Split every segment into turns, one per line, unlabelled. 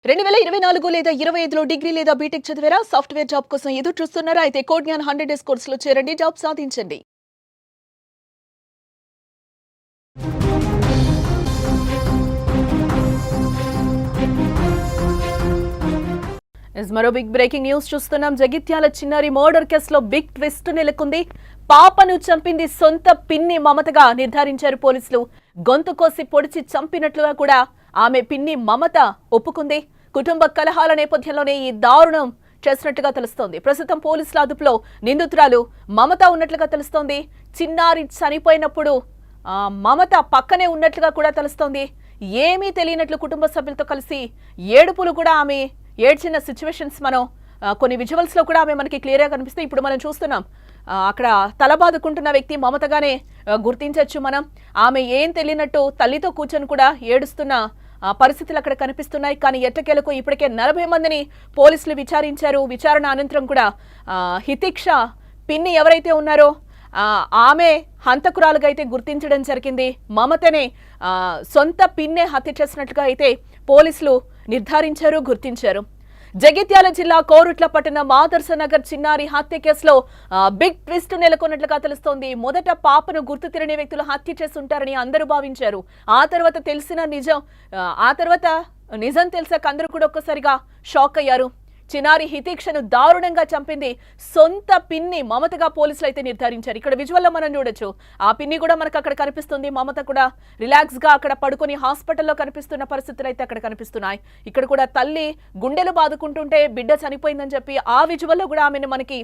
2024 లేదా 25లో డిగ్రీ లేదా బీటెక్ చదివారా? సాఫ్ట్‌వేర్ జాబ్ కోసం ఎదురు చూస్తున్నారా? అయితే కోడ్ జ్ఞాన్ 100 డేస్ కోర్సులో చేరండి, జాబ్ సాధించండి. మరో బిగ్ బ్రేకింగ్ న్యూస్ చూస్తున్నాం. జగిత్యాల చిన్నారి మర్డర్ కేసులో బిగ్ ట్విస్ట్ నెలకొంది. పాపను చంపింది సొంత పిన్ని మమతగా నిర్ధారించారు పోలీసులు. గొంతు కోసి పొడిచి చంపినట్లుగా కూడా ఆమె పిన్ని మమత ఒప్పుకుంది. కుటుంబ కలహాల నేపథ్యంలోనే ఈ దారుణం చేసినట్టుగా తెలుస్తోంది. ప్రస్తుతం పోలీసుల అదుపులో నిందితురాలు మమత ఉన్నట్లుగా తెలుస్తోంది. చిన్నారి చనిపోయినప్పుడు మమత పక్కనే ఉన్నట్లుగా కూడా తెలుస్తోంది. ఏమీ తెలియనట్లు కుటుంబ సభ్యులతో కలిసి ఏడుపులు కూడా ఆమె ఏడ్చిన సిచ్యువేషన్స్ మనం కొన్ని విజువల్స్ లో కూడా ఆమె మనకి క్లియర్ గా కనిపిస్తాయి. ఇప్పుడు మనం చూస్తున్నాం అక్కడ తలబాదుకుంటున్న వ్యక్తి మమతగానే గుర్తించవచ్చు మనం. ఆమె ఏం తెలియనట్టు తల్లితో కూర్చొని కూడా ఏడుస్తున్న పరిస్థితులు అక్కడ కనిపిస్తున్నాయి. కానీ ఎట్టకేలకు ఇప్పటికే 40 మందిని పోలీసులు విచారించారు. విచారణ అనంతరం కూడా హితిక్ష పిన్ని ఎవరైతే ఉన్నారో ఆమె హంతకురాలుగా అయితే గుర్తించడం జరిగింది. మమతనే సొంత పిన్నే హత్య చేసినట్లుగా అయితే పోలీసులు నిర్ధారించారు, గుర్తించారు. జగిత్యాల జిల్లా కోరుట్ల పట్టణం ఆదర్శ నగర్ చిన్నారి హత్య కేసులో బిగ్ ట్విస్ట్ నెలకొన్నట్లుగా తెలుస్తోంది. మొదట పాపను గుర్తు తెలియని వ్యక్తులు హత్య చేస్తుంటారని అందరూ భావించారు. ఆ తర్వాత నిజం తెలిసాక అందరూ కూడా ఒక్కసారిగా షాక్ అయ్యారు. చిన్నారి హితిక్షను దారుణంగా చంపింది సొంత పిన్ని మమతగా పోలీసులు అయితే నిర్ధారించారు. ఇక్కడ విజువల్లో మనం చూడొచ్చు. ఆ పిన్ని కూడా మనకు అక్కడ కనిపిస్తుంది. మమత కూడా రిలాక్స్ గా అక్కడ పడుకొని హాస్పిటల్లో కనిపిస్తున్న పరిస్థితులు అయితే అక్కడ కనిపిస్తున్నాయి. ఇక్కడ కూడా తల్లి గుండెలు బాదుకుంటుంటే బిడ్డ చనిపోయిందని చెప్పి ఆ విజువల్లో కూడా ఆమెను మనకి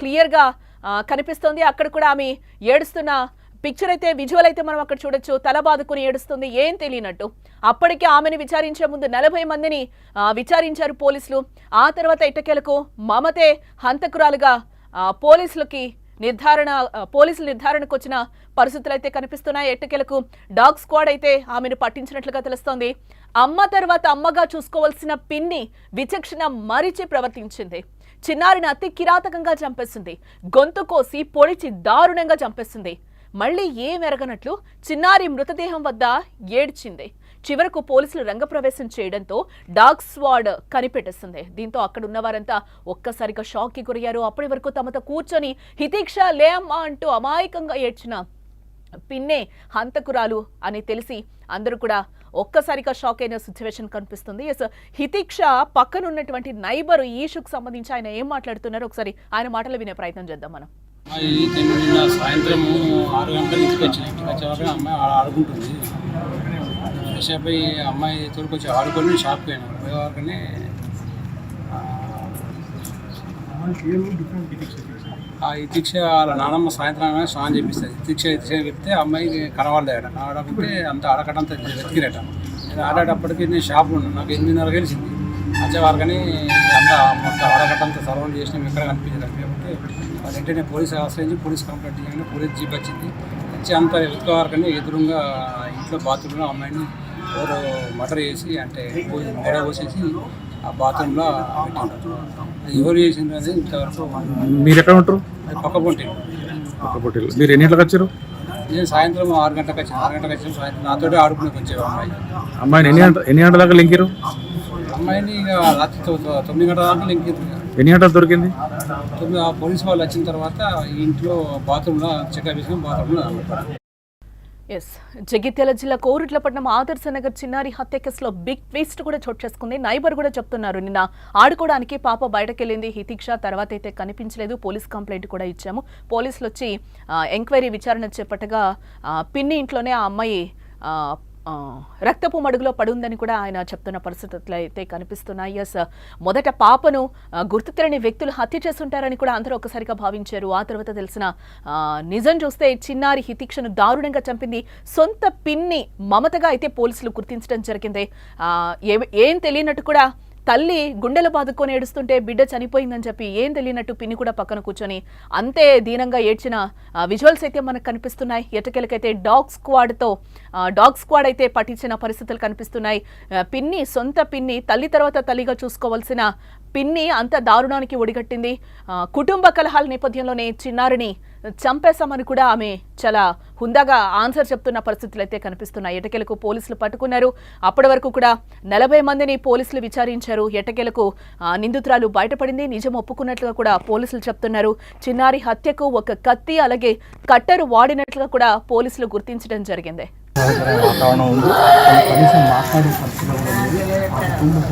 క్లియర్ గా కనిపిస్తుంది. అక్కడ కూడా ఆమె ఏడుస్తున్న పిక్చర్ అయితే విజువల్ అయితే మనం అక్కడ చూడొచ్చు. తల బాదుకుని ఏడుస్తుంది, ఏం తెలియనట్టు. అప్పటికే ఆమెను విచారించే ముందు 40 మందిని విచారించారు పోలీసులు. ఆ తర్వాత ఎట్టకేలకు మమతే హంతకురాలుగా పోలీసులు నిర్ధారణకు వచ్చిన పరిస్థితులు అయితే కనిపిస్తున్నాయి. ఎట్టకేలకు డాగ్ స్క్వాడ్ అయితే ఆమెను పట్టించినట్లుగా తెలుస్తోంది. అమ్మ తర్వాత అమ్మగా చూసుకోవాల్సిన పిన్ని విచక్షణ మరిచి ప్రవర్తించింది. చిన్నారిని అతి కిరాతకంగా చంపేసింది. గొంతు కోసి పొడిచి దారుణంగా చంపేసింది. మళ్లీ ఏం ఎరగనట్లు చిన్నారి మృతదేహం వద్ద ఏడ్చింది. చివరకు పోలీసులు రంగప్రవేశం చేయడంతో డాగ్ స్క్వాడ్ కనిపెట్టేసింది. దీంతో అక్కడ ఉన్న వారంతా ఒక్కసారిగా షాక్ కి గురయ్యారు. అప్పటి వరకు తమతో కూర్చొని హితిక్ష లే అమ్మా అంటూ అమాయకంగా ఏడ్చిన పిన్నే హంతకురాలు అని తెలిసి అందరూ కూడా ఒక్కసారిగా షాక్ అయిన సిచ్యువేషన్ కనిపిస్తుంది. హితిక్ష పక్కనున్నటువంటి నైబర్ ఈషుకు సంబంధించి ఆయన ఏం మాట్లాడుతున్నారో ఒకసారి ఆయన మాటలు వినే ప్రయత్నం చేద్దాం మనం.
నిన్న సాయంత్రం 6 గంటలకు ఇంటికి వచ్చేవారు అమ్మాయి ఆడుకుంటుంది. సేపు అమ్మాయి తోడుకొచ్చి ఆడుకొని షాప్ పోయేవారికనే హితిక్ష వాళ్ళ నాన్నమ్మ సాయంత్రం స్నానం చేపిస్తుంది. హితిక్ష చెప్తే అమ్మాయి కనవాడలేట. కనవాడకుంటే అంత ఆడకడంతా వెతికిరట. నేను ఆడేటప్పటికి నేను షాప్లో ఉన్నాను. నాకు 8:30 గెలిచింది. వచ్చేవారికని అంతా మొత్తం ఆడకట్టంతా సర్వం చేసినాం, ఎక్కడ కనిపించదు. కాబట్టి వెంటనే పోలీసు ఆశ్రయించి పోలీస్ కంప్లైంట్ చేయగానే పోలీస్ జీప్ వచ్చింది. వచ్చి అంతా వెతుకోవారికని ఎదురుగా ఇంట్లో బాత్రూంలో అమ్మాయిని ఎవరో మర్డర్ చేసి అంటే మెడ పోసేసి ఆ బాత్రూంలో పెట్టింటారు. అది ఎవరు చేసిండ్రు అనేది ఇంతవరకు.
మీరు ఎక్కడ ఉంటారు?
పక్క పొంటి.
మీరు ఎన్ని గంటలకు వచ్చారు?
నేను సాయంత్రం 6 గంటలకు వచ్చాను. 6 గంటలకు వచ్చాను. సాయంత్రం నాతోటి ఆడుకునే వచ్చేవి
అమ్మాయిని ఎన్ని గంటల దాకా లింకిరు?
అమ్మాయిని ఇక రాత్రి 9 గంటల దాకా లింకిరు.
ఎన్ని గంటలు దొరికింది?
పోలీసు వాళ్ళు వచ్చిన తర్వాత ఇంట్లో బాత్రూంలో చెకప్ చేసుకుని బాత్రూంలో.
జగిత్యాల జిల్లా కోరుట్లపట్నం ఆదర్శ నగర్ చిన్నారి హత్య కేసులో బిగ్ ట్విస్ట్ కూడా చోటు చేసుకుంది. నైబర్ కూడా చెప్తున్నారు, నిన్న ఆడుకోవడానికి పాప బయటకెళ్ళింది హితిక్ష, తర్వాత అయితే కనిపించలేదు. పోలీస్ కంప్లైంట్ కూడా ఇచ్చాము. పోలీసులు వచ్చి ఎంక్వైరీ విచారణ చేపట్టగా పిన్ని ఇంట్లోనే ఆ అమ్మాయి రక్తపు మడుగులో పడుందని కూడా ఆయన చెప్తున్న పరిస్థితులు అయితే కనిపిస్తున్నాయి. మొదట పాపను గుర్తు తెలియని వ్యక్తులు హత్య చేస్తుంటారని కూడా అందరూ ఒకసారిగా భావించారు. ఆ తర్వాత తెలిసిన నిజం చూస్తే చిన్నారి హితిక్షను దారుణంగా చంపింది సొంత పిన్ని మమతగా అయితే పోలీసులు గుర్తించడం జరిగింది. ఏం తెలియనట్టు కూడా తల్లి గుండెలు బాదుకొని ఏడుస్తుంటే బిడ్డ చనిపోయిందని చెప్పి ఏం తెలియనట్టు పిన్ని కూడా పక్కన కూర్చొని అంతే దీనంగా ఏడ్చిన విజువల్స్ అయితే మనకు కనిపిస్తున్నాయి. ఎట్టకేలకైతే డాగ్ స్క్వాడ్ అయితే పట్టించిన పరిస్థితులు కనిపిస్తున్నాయి. పిన్ని సొంత పిన్ని తల్లి తర్వాత తల్లిగా చూసుకోవాల్సిన పిన్ని అంత దారుణానికి ఒడిగట్టింది. కుటుంబ కలహాల నేపథ్యంలోనే చిన్నారిని చంపేశామని కూడా ఆమె చాలా హుందాగా ఆన్సర్ చెప్తున్న పరిస్థితులు అయితే కనిపిస్తున్నాయి. ఎట్టకేలకు పోలీసులు పట్టుకున్నారు. అప్పటి వరకు కూడా 40 మందిని పోలీసులు విచారించారు. ఎట్టకేలకు నిందితురాలు బయటపడింది. నిజం ఒప్పుకున్నట్లుగా కూడా పోలీసులు చెప్తున్నారు. చిన్నారి హత్యకు ఒక కత్తి అలాగే కట్టెరు వాడినట్లుగా కూడా పోలీసులు గుర్తించడం జరిగింది.
వాతావరణం ఉంది. కనీసం మాట్లాడే పరిస్థితులు కూడా లేదు. ఆ కుటుంబ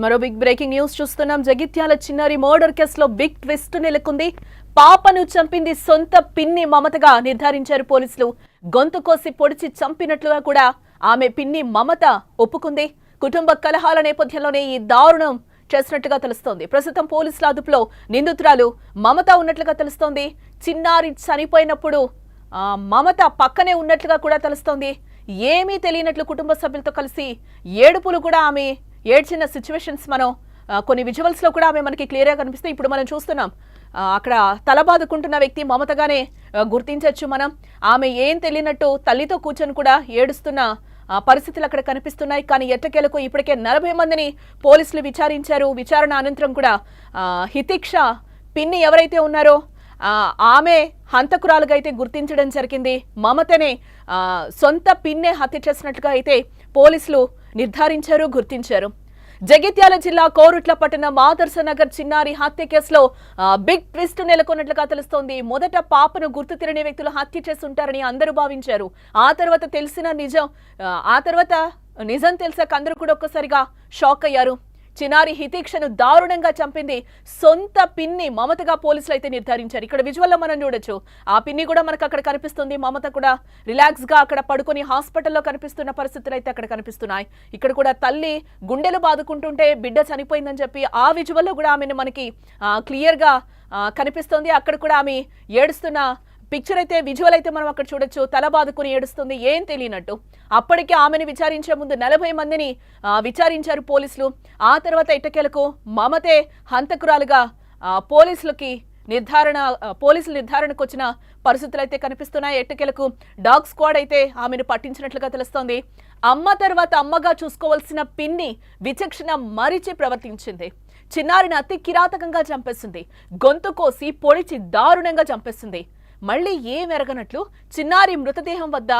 మరో బిగ్ బ్రేకింగ్ న్యూస్ చూస్తున్నాం. జగిత్యాల చిన్నారి మర్డర్ కేసులో బిగ్ ట్విస్ట్ నెలకొంది. పాపను చంపింది సొంత పిన్ని మమతగా నిర్ధారించారు పోలీసులు. గొంతు కోసి పొడిచి చంపినట్లుగా కూడా ఆమె పిన్ని మమత ఒప్పుకుంది. కుటుంబ కలహాల నేపథ్యంలోనే ఈ దారుణం చేసినట్లుగా తెలుస్తోంది. ప్రస్తుతం పోలీసుల అదుపులో నిందితురాలు మమత ఉన్నట్లుగా తెలుస్తోంది. చిన్నారి చనిపోయినప్పుడు మమత పక్కనే ఉన్నట్లుగా కూడా తెలుస్తోంది. ఏమీ తెలియనట్లు కుటుంబ సభ్యులతో కలిసి ఏడుపులు కూడా ఆమె ఏడ్చిన సిచ్యువేషన్స్ మనం కొన్ని విజువల్స్ లో కూడా ఆమె మనకి క్లియర్ గా కనిపిస్తాయి. ఇప్పుడు మనం చూస్తున్నాం అక్కడ తలబాదుకుంటున్న వ్యక్తి మమతగానే గుర్తించవచ్చు మనం. ఆమె ఏం తెలియనట్టు తల్లితో కూర్చొని కూడా ఏడుస్తున్న పరిస్థితులు అక్కడ కనిపిస్తున్నాయి. కానీ ఎట్టకేలకు ఇప్పటికే 40 మందిని పోలీసులు విచారించారు. విచారణ అనంతరం కూడా హితిక్ష పిన్ని ఎవరైతే ఉన్నారో ఆమె హంతకురాలుగా అయితే గుర్తించడం జరిగింది. మమతనే సొంత పిన్నే హత్య చేసినట్లుగా అయితే పోలీసులు నిర్ధారించారు, గుర్తించారు. జగిత్యాల జిల్లా కోరుట్ల పట్టణం ఆదర్శ నగర్ చిన్నారి హత్య కేసులో బిగ్ ట్విస్ట్ నెలకొన్నట్లుగా తెలుస్తోంది. మొదట పాపను గుర్తు తెలియని వ్యక్తులు హత్య చేస్తుంటారని అందరూ భావించారు. ఆ తర్వాత నిజం తెలిసాక అందరూ కూడా ఒక్కసారిగా షాక్ అయ్యారు. చిన్నారి హితిక్షను దారుణంగా చంపింది సొంత పిన్ని మమతగా పోలీసులు అయితే నిర్ధారించారు. ఇక్కడ విజువల్లో మనం చూడొచ్చు. ఆ పిన్ని కూడా మనకు అక్కడ కనిపిస్తుంది. మమత కూడా రిలాక్స్ గా అక్కడ పడుకొని హాస్పిటల్లో కనిపిస్తున్న పరిస్థితులు అయితే అక్కడ కనిపిస్తున్నాయి. ఇక్కడ కూడా తల్లి గుండెలు బాదుకుంటుంటే బిడ్డ చనిపోయిందని చెప్పి ఆ విజువల్లో కూడా ఆమెను మనకి క్లియర్ గా కనిపిస్తుంది. అక్కడ కూడా ఆమె ఏడుస్తున్న పిక్చర్ అయితే విజువల్ అయితే మనం అక్కడ చూడొచ్చు. తల బాదుకుని ఏడుస్తుంది ఏం తెలియనట్టు. అప్పటికే ఆమెను విచారించే ముందు 40 మందిని విచారించారు పోలీసులు. ఆ తర్వాత ఎట్టకేలకు మమతే హంతకురాలుగా పోలీసులు నిర్ధారణకు వచ్చిన పరిస్థితులు అయితే కనిపిస్తున్నాయి. ఎట్టకేలకు డాగ్ స్క్వాడ్ అయితే ఆమెను పట్టించినట్లుగా తెలుస్తోంది. అమ్మ తర్వాత అమ్మగా చూసుకోవాల్సిన పిన్ని విచక్షణ మరిచి ప్రవర్తించింది. చిన్నారిని అతి కిరాతకంగా చంపేసింది. గొంతు కోసి పొడిచి దారుణంగా చంపేసింది. మళ్లీ ఏం ఎరగనట్లు చిన్నారి మృతదేహం వద్ద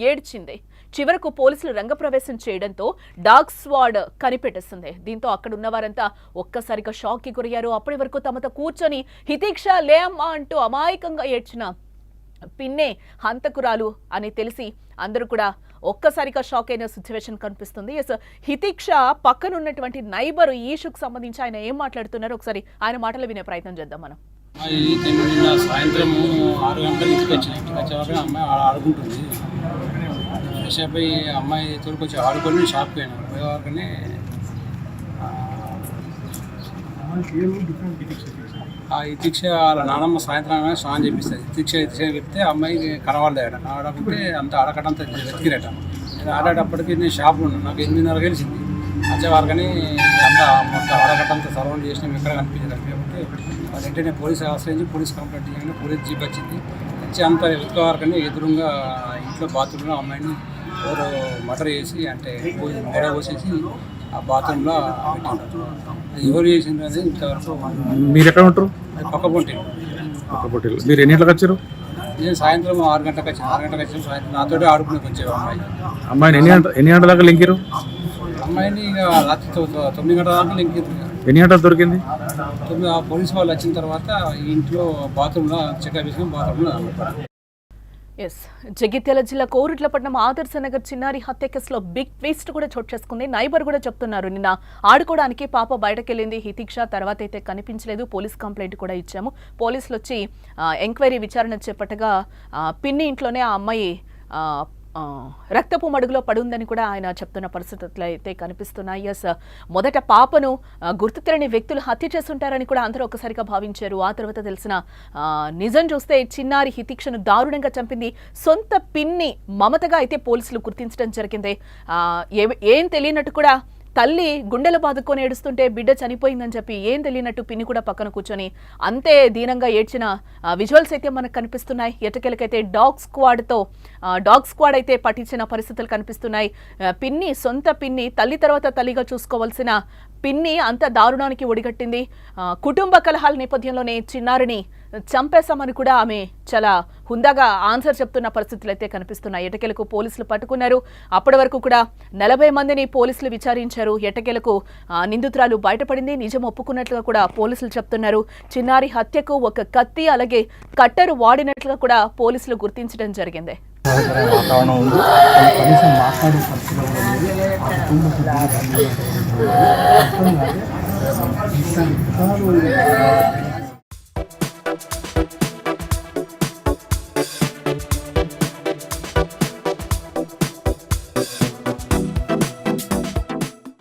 ఏడ్చింది. చివరకు పోలీసులు రంగప్రవేశం చేయడంతో డాగ్ స్క్వాడ్ కనిపెట్టేసింది. దీంతో అక్కడున్న వారంతా ఒక్కసారిగా షాక్ కి గురయ్యారు. అప్పటి వరకు తమతో కూర్చొని హితిక్ష లే అమ్మా అంటూ అమాయకంగా ఏడ్చిన పిన్నే హంతకురాలు అని తెలిసి అందరూ కూడా ఒక్కసారిగా షాక్ అయిన సిచ్యువేషన్ కనిపిస్తుంది. హితిక్ష పక్కనున్నటువంటి నైబర్ ఈషుకు సంబంధించి ఆయన ఏం మాట్లాడుతున్నారో ఒకసారి ఆయన మాటలు వినే ప్రయత్నం చేద్దాం మనం.
నిన్న సాయంత్రం 6 గంటలకు ఇంటికి వచ్చాక అమ్మాయి ఆడుకుంటుంది. ఫ్రెష్ అయి అమ్మాయి తోడుకొచ్చి ఆడుకొని షాప్కి పోయేవారికనే ఆ హితిక్ష వాళ్ళ నానమ్మ సాయంత్రం స్నానం చేపిస్తుంది. హితిక్ష చెప్తే అమ్మాయి కనవాడకుంటే అంత ఆడకడంతా వెతికిరట. నేను ఆడేటప్పటికి నేను షాప్లో ఉన్నాను. నాకు 8:30 తెలిసింది. వచ్చేవారికని అంతా మొత్తం ఆడకట్టంతా సరౌండ్ చేసినాం. ఎక్కడ కనిపించలేదు. కాబట్టి వెంటనే పోలీసు ఆశ్రయించి పోలీస్ కంప్లైంట్ చేయగానే పోలీస్ జీప్ వచ్చింది. వచ్చి అంతా వెతుకోవారికని ఎదురుగా ఇంట్లో బాత్రూంలో అమ్మాయిని ఎవరో మర్డర్ చేసి అంటే మెడ పోసేసి ఆ బాత్రూంలో పెట్టింటారు. ఎవరు చేసిండ్రు అనేది ఇంతవరకు.
మీరు ఎక్కడ ఉంటారు?
పక్క
పొట్టిలు. మీరు ఎన్ని గంటలకు వచ్చారు?
నేను సాయంత్రం 6 గంటలకు వచ్చాను. 6 గంటలకు వచ్చాను. సాయంత్రం నాతోటి ఆడుకునేకి వచ్చేవా
అమ్మాయిని ఎన్ని గంటల దాకా లింకిరు?
అమ్మాయిని ఇక రాత్రి 9 గంటల దాకా లింకిరు.
ఎన్ని గంటలు దొరికింది?
పోలీసు వాళ్ళు వచ్చిన తర్వాత ఇంట్లో బాత్రూంలో చెకప్ చేసుకుని బాత్రూంలో.
జగిత్యాల జిల్లా కోరుట్ల పట్టణం ఆదర్శ నగర్ చిన్నారి హత్య కేసులో బిగ్ ట్విస్ట్ కూడా చోటు చేసుకుంది. నైబర్ కూడా చెప్తున్నారు నిన్న ఆడుకోవడానికి పాప బయటకెళ్ళింది హితిక్ష, తర్వాత అయితే కనిపించలేదు. పోలీస్ కంప్లైంట్ కూడా ఇచ్చాము. పోలీసులు వచ్చి ఎంక్వైరీ విచారణ చేపట్టగా పిన్ని ఇంట్లోనే ఆ అమ్మాయి రక్తపు మడుగులో పడుందని కూడా ఆయన చెప్తున్న పరిస్థితులు అయితే కనిపిస్తున్నాయి. ఎస్, మొదట పాపను గుర్తు తెలియని వ్యక్తులు హత్య చేస్తుంటారని కూడా అందరూ ఒక్కసారిగా భావించారు. ఆ తర్వాత తెలిసిన నిజం చూస్తే చిన్నారి హితిక్షను దారుణంగా చంపింది సొంత పిన్ని మమతగా అయితే పోలీసులు గుర్తించడం జరిగింది. ఏం తెలియనట్టు కూడా తల్లి గుండెలు బాదుకొని ఏడుస్తుంటే బిడ్డ చనిపోయిందని చెప్పి ఏం తెలియనట్టు పిన్ని కూడా పక్కన కూర్చొని అంతే దీనంగా ఏడ్చిన విజువల్స్ అయితే మనకు కనిపిస్తున్నాయి. ఎట్టకేలకైతే డాగ్ స్క్వాడ్ అయితే పట్టించిన పరిస్థితులు కనిపిస్తున్నాయి. పిన్ని, సొంత పిన్ని, తల్లి తర్వాత తల్లిగా చూసుకోవాల్సిన పిన్ని అంత దారుణానికి ఒడిగట్టింది. కుటుంబ కలహాల నేపథ్యంలోనే చిన్నారిని చంపేశామని కూడా ఆమె చాలా హుందాగా ఆన్సర్ చెప్తున్న పరిస్థితులు అయితే కనిపిస్తున్నాయి. ఎట్టకేలకు పోలీసులు పట్టుకున్నారు. అప్పటి వరకు కూడా 40 మందిని పోలీసులు విచారించారు. ఎట్టకేలకు నిందితురాలు బయటపడింది. నిజం ఒప్పుకున్నట్లుగా కూడా పోలీసులు చెప్తున్నారు. చిన్నారి హత్యకు ఒక కత్తి అలాగే కట్టెరు వాడినట్లుగా కూడా పోలీసులు గుర్తించడం జరిగింది.
వాతావరణం ఉంది. కనీసం మాట్లాడే పరిస్థితులు కూడా లేదు. ఆ కుటుంబ సభ్యులు